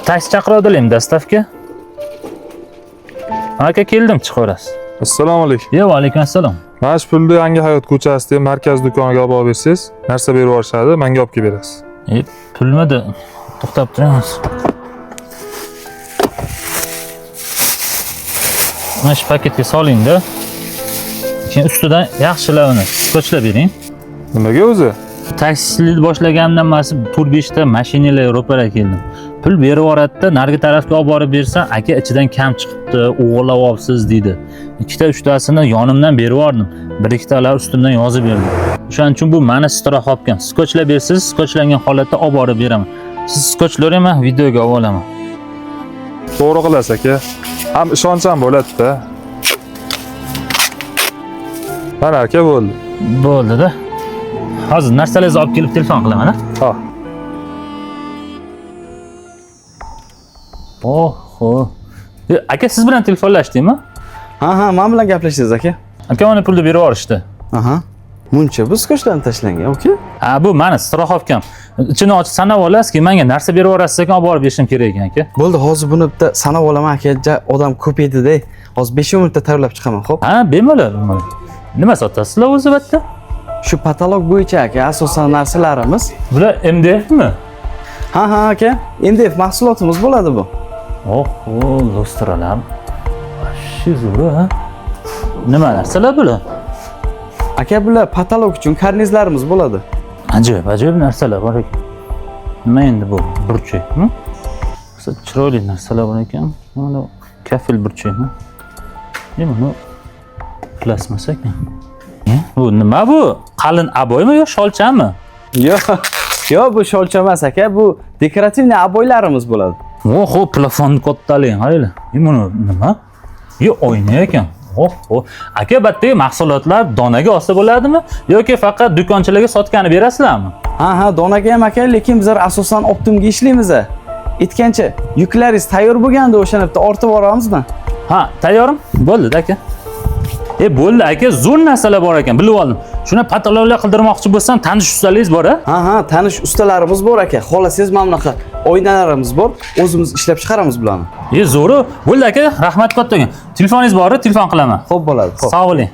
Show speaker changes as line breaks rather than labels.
taksi chaqiradilar dastavka. Aka keldim, chiqaverasiz.
Assalomu alaykum.
Yo, alaykum assalom.
Mana shu pulni Yangi hayot ko'chasidagi markaz do'koniga olib bersangiz, narsa berib yuborishadi, menga olib kelib berasiz.
Pulmidi? To'xtab turamiz. Mana shu paketga soling-da. Keyin ustidan yaxshilab uni skotchlab bering.
Nimaga o'zi?
Taksini boshlaganimdan masi 4-5 ta mashinalar ro'para keldim. Pul berib yuboradi-da, narigi tarafga olib borib bersa, aka ichidan kam chiqibdi, o'g'irlab olibsiz deydi. 2-3tasini yonimdan berib yubordim. 1-2talar ustimdan yozib berdim. O'shaning uchun bu meni strox olgan. Skotchlab bersiz, skotchlangan holatda olib borib beraman. Siz skotchlayverang, men videoga olib olaman.
To'g'ri qilasiz aka. Ham ishoncham bo'ladi-da. Mana aka bo'ldi.
Bo'ldi-da. Hozir narsalaringizni olib kelib telefon qilaman-a?
Ha.
Oho. Aka siz bilan telefonlashdingmi?
Ha, men bilan gaplashdingiz aka.
Aka ona pulni berib yuborishdi.
Aha. Muncha bu skotchdan tashlangan, okey?
Ha, bu meni Straxovkam. Ichini ochib sanab olasiz-ki, menga narsa berib yuborasiz ekan, olib borib berishim kerak ekan aka.
Bo'ldi, hozir buni bitta sanab olaman aka. Odam ko'p edi-da. Hozir 5 minutda tayyorlab chiqaman, xo'p?
Ha, bemalol. Nima sotasizlar o'zi bitta?
Shu patolog bo'yicha aka, asosan narsalarimiz.
Bular MDFmi?
Ha aka. MDF mahsulotimiz bo'ladi bu.
Oho, lustralar. Shu zo'r, ha? Nima narsalar bular?
Aka, bular patolog uchun karnizlarimiz bo'ladi.
Ajoyib narsalar bor ekan. Nima endi bu? Burchak, mi? Chiroyli narsalar bor ekan. Mana kafil burchakmi? Nima bu? Plasmas ekan. Bu nima bu? Qalin aboymi yo sholchami?
Yo'q, bu sholcha emas aka, bu dekorativniy aboylarimiz bo'ladi.
Oho, plafon kattaling, qaranglar. Mana nima? Yo, oyna ekan. Oho, aka batdagi mahsulotlar donaga olsa bo'ladimi yoki faqat do'konchilarga sotgani berasizlarmi?
Ha, donaga ham aka, lekin bizlar asosan optimga ishlaymiz. Aytgancha, yuklaringiz tayyor bo'lganda o'shani bitta ortib boramizmi?
Ha, tayyorim. Bo'ldi aka. Bo'ldi aka, zo'r narsalar bor ekan, bilib oldim. Shuni patologlar qildirmoqchi bo'lsam, tanish ustalaringiz bor-a?
Ha, tanish ustalarimiz bor aka. Xohlasangiz mana bunaqa oynalarimiz bor. O'zimiz ishlab chiqaramiz bularni.
Zo'ri. Bo'ldi aka, rahmat kattaga. Telefoningiz bor-a? Telefon qilaman.
Xo'p bo'ladi.
Sog' bo'ling.